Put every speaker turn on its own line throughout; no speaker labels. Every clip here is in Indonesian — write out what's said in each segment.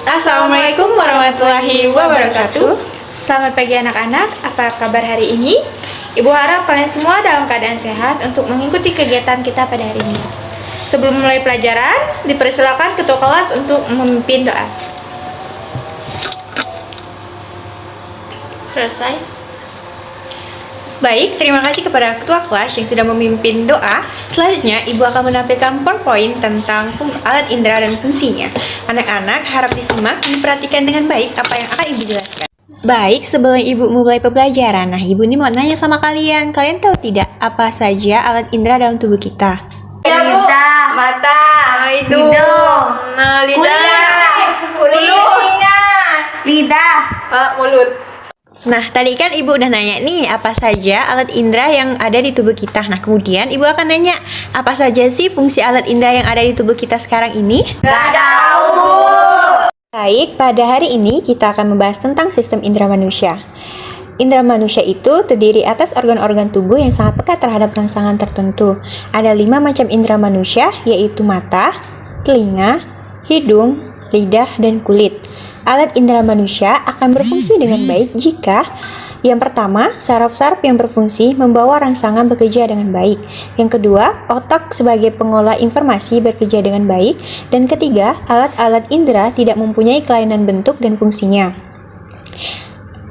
Assalamualaikum warahmatullahi wabarakatuh.
Selamat pagi anak-anak, apa kabar hari ini? Ibu harap kalian semua dalam keadaan sehat untuk mengikuti kegiatan kita pada hari ini. Sebelum mulai pelajaran, dipersilakan ketua kelas untuk memimpin doa. Selesai.
Baik, terima kasih kepada ketua kelas yang sudah memimpin doa. Selanjutnya, Ibu akan menampilkan PowerPoint tentang alat indera dan fungsinya. Anak-anak harap disimak dan diperhatikan dengan baik apa yang akan Ibu jelaskan. Baik, sebelum Ibu mulai pembelajaran, Ibu ini mau nanya sama kalian. Kalian tahu tidak apa saja alat indera dalam tubuh kita?
Lidah, mata, hidung, kulit, telinga, lidah, mulut.
Nah, tadi kan Ibu udah nanya nih apa saja alat indera yang ada di tubuh kita. Nah, kemudian Ibu akan nanya apa saja sih fungsi alat indera yang ada di tubuh kita sekarang ini?
Gak tahu.
Baik, pada hari ini kita akan membahas tentang sistem indera manusia. Indera manusia itu terdiri atas organ-organ tubuh yang sangat peka terhadap rangsangan tertentu. Ada 5 macam indera manusia, yaitu mata, telinga, hidung, lidah, dan kulit. Alat indera manusia akan berfungsi dengan baik jika yang pertama, saraf-saraf yang berfungsi membawa rangsangan bekerja dengan baik. Yang kedua, otak sebagai pengolah informasi bekerja dengan baik. Dan ketiga, alat-alat indera tidak mempunyai kelainan bentuk dan fungsinya.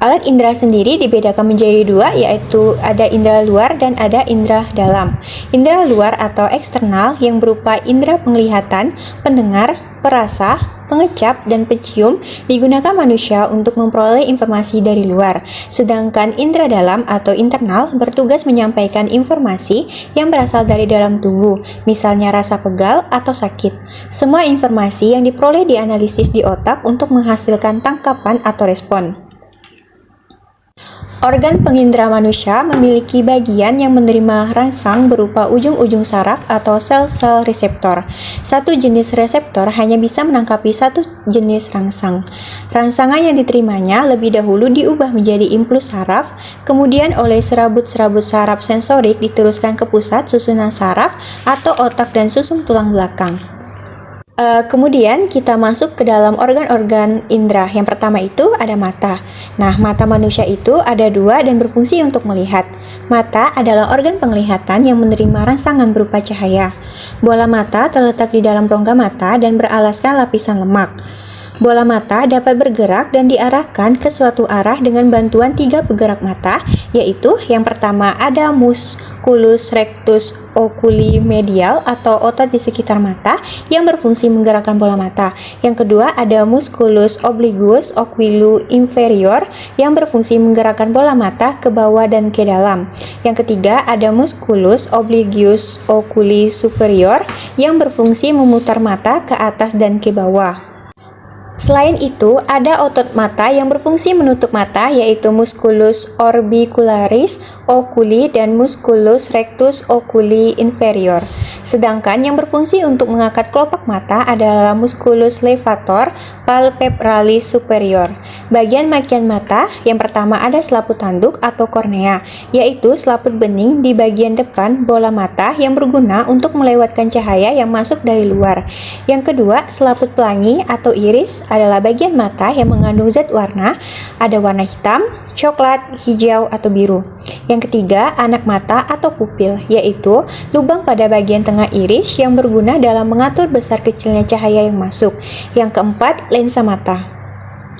Alat indera sendiri dibedakan menjadi 2, yaitu ada indera luar dan ada indera dalam. Indera luar atau eksternal yang berupa indera penglihatan, pendengar, perasa, pengecap, dan pencium digunakan manusia untuk memperoleh informasi dari luar. Sedangkan indera dalam atau internal bertugas menyampaikan informasi yang berasal dari dalam tubuh, misalnya rasa pegal atau sakit. Semua informasi yang diperoleh dianalisis di otak untuk menghasilkan tangkapan atau respon. Organ pengindera manusia memiliki bagian yang menerima rangsang berupa ujung-ujung saraf atau sel-sel reseptor. Satu jenis reseptor hanya bisa menangkapi satu jenis rangsang. Rangsangan yang diterimanya lebih dahulu diubah menjadi impuls saraf, kemudian oleh serabut-serabut saraf sensorik diteruskan ke pusat susunan saraf atau otak dan susung tulang belakang. Kemudian kita masuk ke dalam organ-organ indera. Yang pertama itu ada mata. Nah, mata manusia itu ada 2 dan berfungsi untuk melihat. Mata adalah organ penglihatan yang menerima rangsangan berupa cahaya. Bola mata terletak di dalam rongga mata dan beralaskan lapisan lemak. Bola mata dapat bergerak dan diarahkan ke suatu arah dengan bantuan 3 penggerak mata, yaitu yang pertama ada musculus rectus oculi medial atau otot di sekitar mata yang berfungsi menggerakkan bola mata. Yang kedua ada musculus obliquus oculi inferior yang berfungsi menggerakkan bola mata ke bawah dan ke dalam. Yang ketiga ada musculus obliquus oculi superior yang berfungsi memutar mata ke atas dan ke bawah. Selain itu, ada otot mata yang berfungsi menutup mata, yaitu musculus orbicularis oculi dan musculus rectus oculi inferior. Sedangkan yang berfungsi untuk mengangkat kelopak mata adalah musculus levator palpebralis superior. Bagian makian mata, yang pertama ada selaput tanduk atau kornea, yaitu selaput bening di bagian depan bola mata yang berguna untuk melewatkan cahaya yang masuk dari luar. Yang kedua, selaput pelangi atau iris adalah bagian mata yang mengandung zat warna, ada warna hitam, coklat, hijau, atau biru. Yang ketiga, anak mata atau pupil, yaitu lubang pada bagian tengah iris yang berguna dalam mengatur besar kecilnya cahaya yang masuk. Yang keempat, lensa mata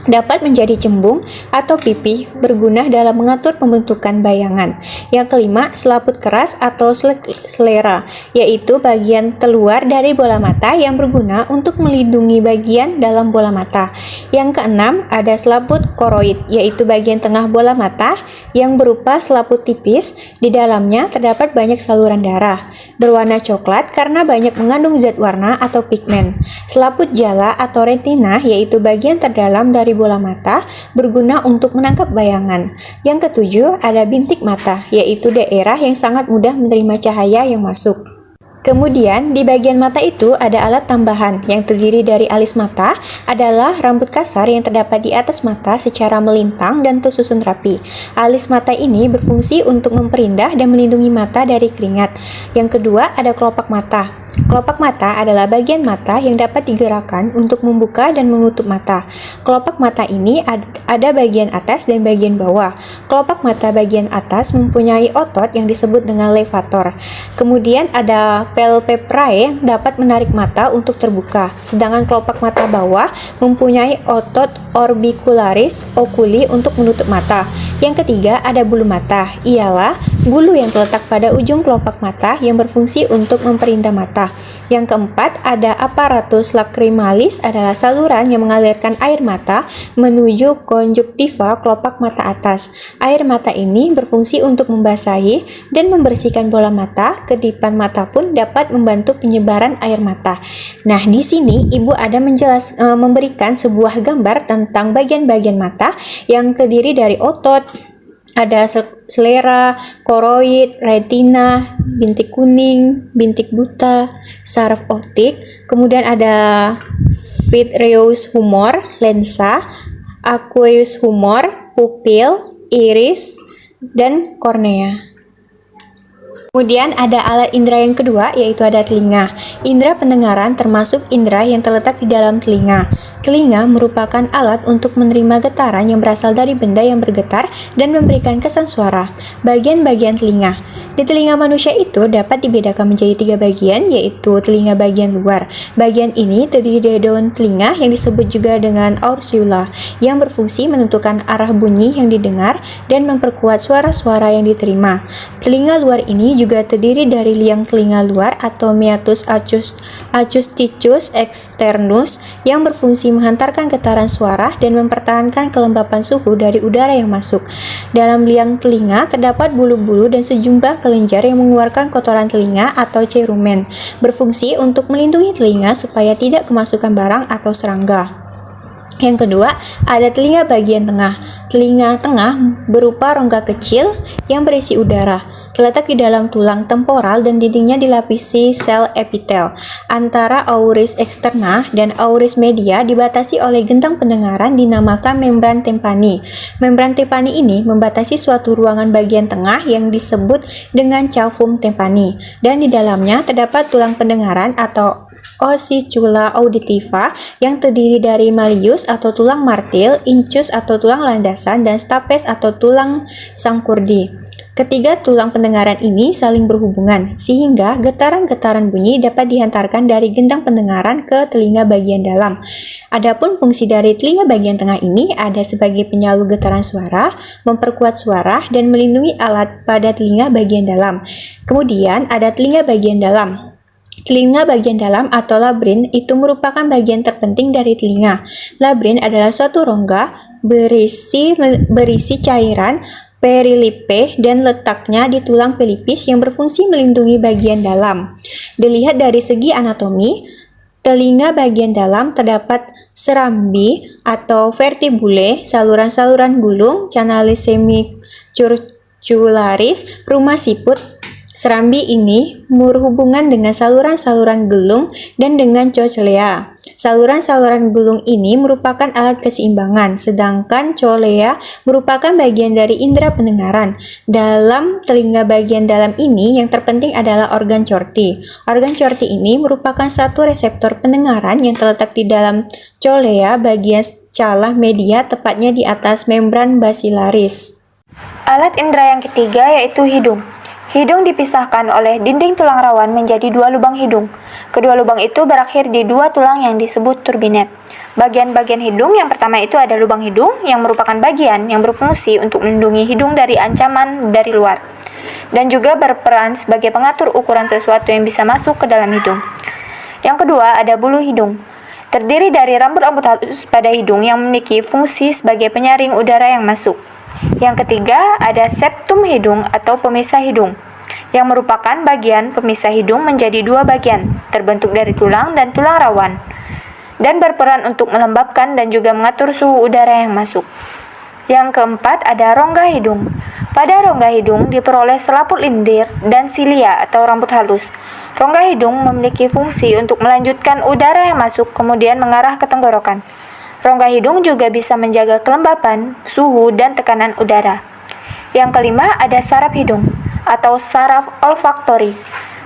dapat menjadi cembung atau pipih berguna dalam mengatur pembentukan bayangan. Yang kelima, selaput keras atau sklera, yaitu bagian keluar dari bola mata yang berguna untuk melindungi bagian dalam bola mata. Yang keenam, ada selaput koroid, yaitu bagian tengah bola mata yang berupa selaput tipis. Di dalamnya terdapat banyak saluran darah. Berwarna coklat karena banyak mengandung zat warna atau pigmen. Selaput jala atau retina, yaitu bagian terdalam dari bola mata, berguna untuk menangkap bayangan. Yang ketujuh, ada bintik mata, yaitu daerah yang sangat mudah menerima cahaya yang masuk. Kemudian di bagian mata itu ada alat tambahan yang terdiri dari alis mata, adalah rambut kasar yang terdapat di atas mata secara melintang dan tersusun rapi. Alis mata ini berfungsi untuk memperindah dan melindungi mata dari keringat. Yang kedua ada kelopak mata. Kelopak mata adalah bagian mata yang dapat digerakkan untuk membuka dan menutup mata. Kelopak mata ini ada bagian atas dan bagian bawah. Kelopak mata bagian atas mempunyai otot yang disebut dengan levator. Kemudian ada palpebrae yang dapat menarik mata untuk terbuka. Sedangkan kelopak mata bawah mempunyai otot orbicularis oculi untuk menutup mata. Yang ketiga ada bulu mata, ialah bulu yang terletak pada ujung kelopak mata yang berfungsi untuk memperindah mata. Yang keempat ada apparatus lacrimalis, adalah saluran yang mengalirkan air mata menuju konjuktiva kelopak mata atas. Air mata ini berfungsi untuk membasahi dan membersihkan bola mata. Kedipan mata pun dapat membantu penyebaran air mata. Nah, di sini Ibu ada memberikan sebuah gambar tentang bagian-bagian mata yang terdiri dari otot, ada selera, koroid, retina, bintik kuning, bintik buta, saraf optik, kemudian ada vitreous humor, lensa, aqueous humor, pupil, iris, dan kornea. Kemudian ada alat indera yang kedua, yaitu ada telinga. Indera pendengaran termasuk indera yang terletak di dalam telinga. Telinga merupakan alat untuk menerima getaran yang berasal dari benda yang bergetar dan memberikan kesan suara. Bagian-bagian telinga. Di telinga manusia itu dapat dibedakan menjadi 3 bagian, yaitu telinga bagian luar. Bagian ini terdiri dari daun telinga yang disebut juga dengan aursula, yang berfungsi menentukan arah bunyi yang didengar dan memperkuat suara-suara yang diterima. Telinga luar ini juga terdiri dari liang telinga luar atau meatus acusticus externus yang berfungsi menghantarkan getaran suara dan mempertahankan kelembapan suhu dari udara yang masuk. Dalam liang telinga terdapat bulu-bulu dan sejumlah kelenjar yang mengeluarkan kotoran telinga atau cerumen, berfungsi untuk melindungi telinga supaya tidak kemasukan barang atau serangga. Yang kedua, ada telinga bagian tengah. Telinga tengah berupa rongga kecil yang berisi udara, terletak di dalam tulang temporal dan dindingnya dilapisi sel epitel. Antara auris externa dan auris media dibatasi oleh gentang pendengaran dinamakan membran tympani. Membran tympani ini membatasi suatu ruangan bagian tengah yang disebut dengan cavum tympani, dan di dalamnya terdapat tulang pendengaran atau ossicula auditiva yang terdiri dari malleus atau tulang martil, incus atau tulang landasan, dan stapes atau tulang sangkurdi. Ketiga tulang pendengaran ini saling berhubungan, sehingga getaran-getaran bunyi dapat dihantarkan dari gendang pendengaran ke telinga bagian dalam. Adapun fungsi dari telinga bagian tengah ini ada sebagai penyalur getaran suara, memperkuat suara, dan melindungi alat pada telinga bagian dalam. Kemudian ada telinga bagian dalam. Telinga bagian dalam atau labrin itu merupakan bagian terpenting dari telinga. Labrin adalah suatu rongga berisi cairan perilipe dan letaknya di tulang pelipis yang berfungsi melindungi bagian dalam. Dilihat dari segi anatomi, telinga bagian dalam terdapat serambi atau vertibule, saluran-saluran gulung, canalis semicircularis, rumah siput. Serambi ini berhubungan dengan saluran-saluran gelung dan dengan cochlea. Saluran-saluran gelung ini merupakan alat keseimbangan, sedangkan cochlea merupakan bagian dari indera pendengaran. Dalam telinga bagian dalam ini, yang terpenting adalah organ corti. Organ corti ini merupakan satu reseptor pendengaran yang terletak di dalam cochlea bagian celah media, tepatnya di atas membran basilaris.
Alat indera yang ketiga yaitu hidung. Hidung dipisahkan oleh dinding tulang rawan menjadi 2 lubang hidung. Kedua lubang itu berakhir di 2 tulang yang disebut turbinet. Bagian-bagian hidung yang pertama itu ada lubang hidung yang merupakan bagian yang berfungsi untuk melindungi hidung dari ancaman dari luar, dan juga berperan sebagai pengatur ukuran sesuatu yang bisa masuk ke dalam hidung. Yang kedua ada bulu hidung. Terdiri dari rambut-rambut halus pada hidung yang memiliki fungsi sebagai penyaring udara yang masuk. Yang ketiga ada septum hidung atau pemisah hidung, yang merupakan bagian pemisah hidung menjadi 2 bagian, terbentuk dari tulang dan tulang rawan, dan berperan untuk melembabkan dan juga mengatur suhu udara yang masuk. Yang keempat ada rongga hidung.
Pada rongga hidung diperoleh selaput lendir dan silia atau rambut halus. Rongga hidung memiliki fungsi untuk melanjutkan udara yang masuk kemudian mengarah ke tenggorokan. Rongga hidung juga bisa menjaga kelembapan, suhu, dan tekanan udara. Yang kelima ada saraf hidung atau saraf olfaktori.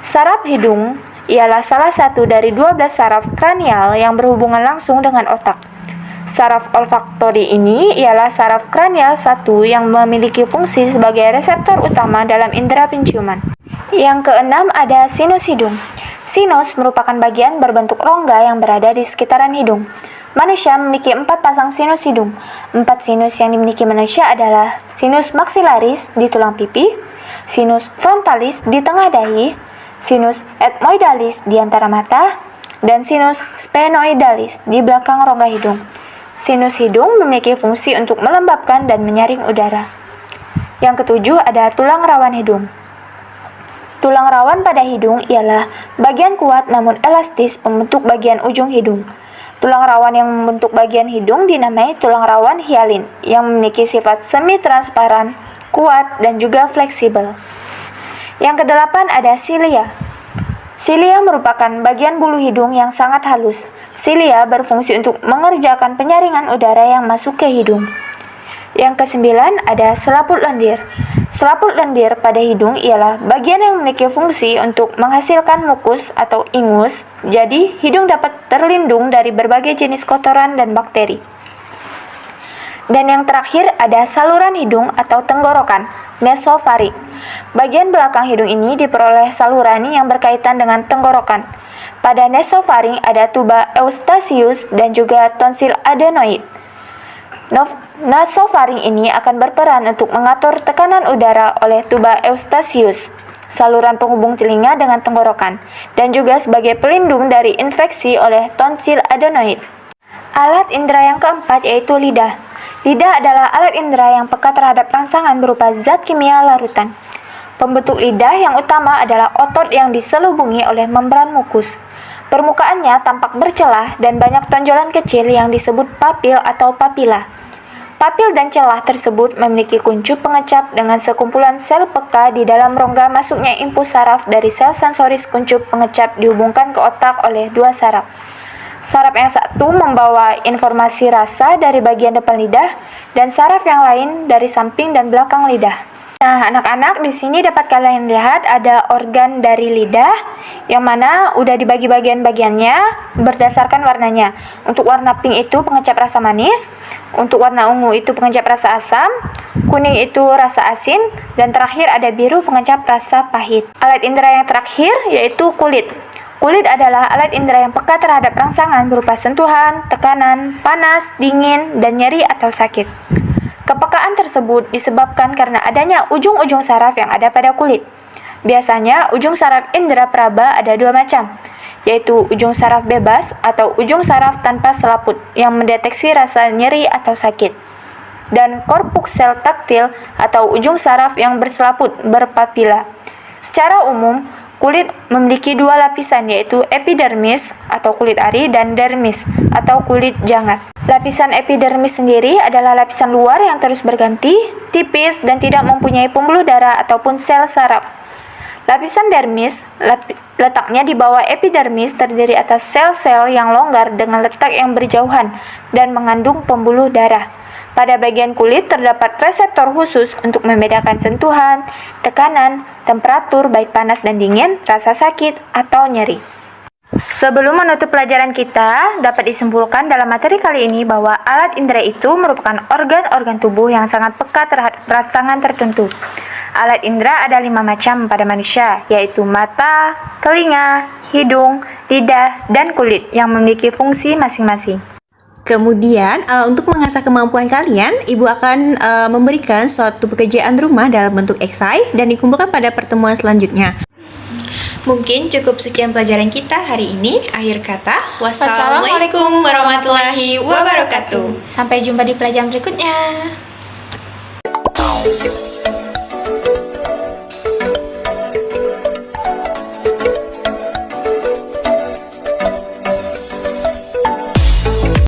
Saraf hidung ialah salah satu dari 12 saraf kranial yang berhubungan langsung dengan otak. Saraf olfaktori ini ialah saraf kranial satu yang memiliki fungsi sebagai reseptor utama dalam indera penciuman. Yang keenam ada sinus hidung. Sinus merupakan bagian berbentuk rongga yang berada di sekitaran hidung. Manusia memiliki 4 pasang sinus hidung. 4 sinus yang dimiliki manusia adalah sinus maxillaris di tulang pipi, sinus frontalis di tengah dahi, sinus ethmoidalis di antara mata, dan sinus sphenoidalis di belakang rongga hidung. Sinus hidung memiliki fungsi untuk melembabkan dan menyaring udara. Yang ketujuh ada tulang rawan hidung. Tulang rawan pada hidung ialah bagian kuat namun elastis pembentuk bagian ujung hidung. Tulang rawan yang membentuk bagian hidung dinamai tulang rawan hialin yang memiliki sifat semi-transparan, kuat, dan juga fleksibel. Yang kedelapan ada silia. Silia merupakan bagian bulu hidung yang sangat halus. Silia berfungsi untuk mengerjakan penyaringan udara yang masuk ke hidung. Yang kesembilan ada selaput lendir. Selaput lendir pada hidung ialah bagian yang memiliki fungsi untuk menghasilkan mukus atau ingus, jadi hidung dapat terlindung dari berbagai jenis kotoran dan bakteri. Dan yang terakhir ada saluran hidung atau tenggorokan, nasofaring. Bagian belakang hidung ini diperoleh saluran yang berkaitan dengan tenggorokan. Pada nasofaring ada tuba eustachius dan juga tonsil adenoid. Nasofaring ini akan berperan untuk mengatur tekanan udara oleh tuba eustachius, saluran penghubung telinga dengan tenggorokan, dan juga sebagai pelindung dari infeksi oleh tonsil adenoid. Alat indera yang keempat yaitu lidah. Lidah adalah alat indera yang peka terhadap rangsangan berupa zat kimia larutan. Pembentuk lidah yang utama adalah otot yang diselubungi oleh membran mukus. Permukaannya tampak bercelah dan banyak tonjolan kecil yang disebut papil atau papila. Papil dan celah tersebut memiliki kuncup pengecap dengan sekumpulan sel peka di dalam rongga masuknya impuls saraf dari sel sensoris kuncup pengecap dihubungkan ke otak oleh 2 saraf. Saraf yang satu membawa informasi rasa dari bagian depan lidah dan saraf yang lain dari samping dan belakang lidah. Nah, anak-anak, di sini dapat kalian lihat ada organ dari lidah yang mana udah dibagi bagian-bagiannya berdasarkan warnanya. Untuk warna pink itu pengecap rasa manis, untuk warna ungu itu pengecap rasa asam, kuning itu rasa asin, dan terakhir ada biru pengecap rasa pahit. Alat indera yang terakhir yaitu kulit. Kulit adalah alat indera yang peka terhadap rangsangan berupa sentuhan, tekanan, panas, dingin, dan nyeri atau sakit. Kepekaan tersebut disebabkan karena adanya ujung-ujung saraf yang ada pada kulit. Biasanya, ujung saraf indera praba ada 2 macam, yaitu ujung saraf bebas atau ujung saraf tanpa selaput yang mendeteksi rasa nyeri atau sakit, dan korpus sel taktil atau ujung saraf yang berselaput berpapila. Secara umum, kulit memiliki 2 lapisan yaitu epidermis atau kulit ari dan dermis atau kulit jangat. Lapisan epidermis sendiri adalah lapisan luar yang terus berganti, tipis dan tidak mempunyai pembuluh darah ataupun sel saraf. Lapisan dermis letaknya di bawah epidermis terdiri atas sel-sel yang longgar dengan letak yang berjauhan dan mengandung pembuluh darah. Pada bagian kulit terdapat reseptor khusus untuk membedakan sentuhan, tekanan, temperatur baik panas dan dingin, rasa sakit, atau nyeri. Sebelum menutup pelajaran kita, dapat disimpulkan dalam materi kali ini bahwa alat indera itu merupakan organ-organ tubuh yang sangat peka terhadap rangsangan tertentu. Alat indera ada 5 macam pada manusia, yaitu mata, telinga, hidung, lidah, dan kulit yang memiliki fungsi masing-masing.
Kemudian, untuk mengasah kemampuan kalian, Ibu akan memberikan suatu pekerjaan rumah dalam bentuk esai dan dikumpulkan pada pertemuan selanjutnya. Mungkin cukup sekian pelajaran kita hari ini. Akhir kata, wassalamualaikum warahmatullahi wabarakatuh.
Sampai jumpa di pelajaran berikutnya.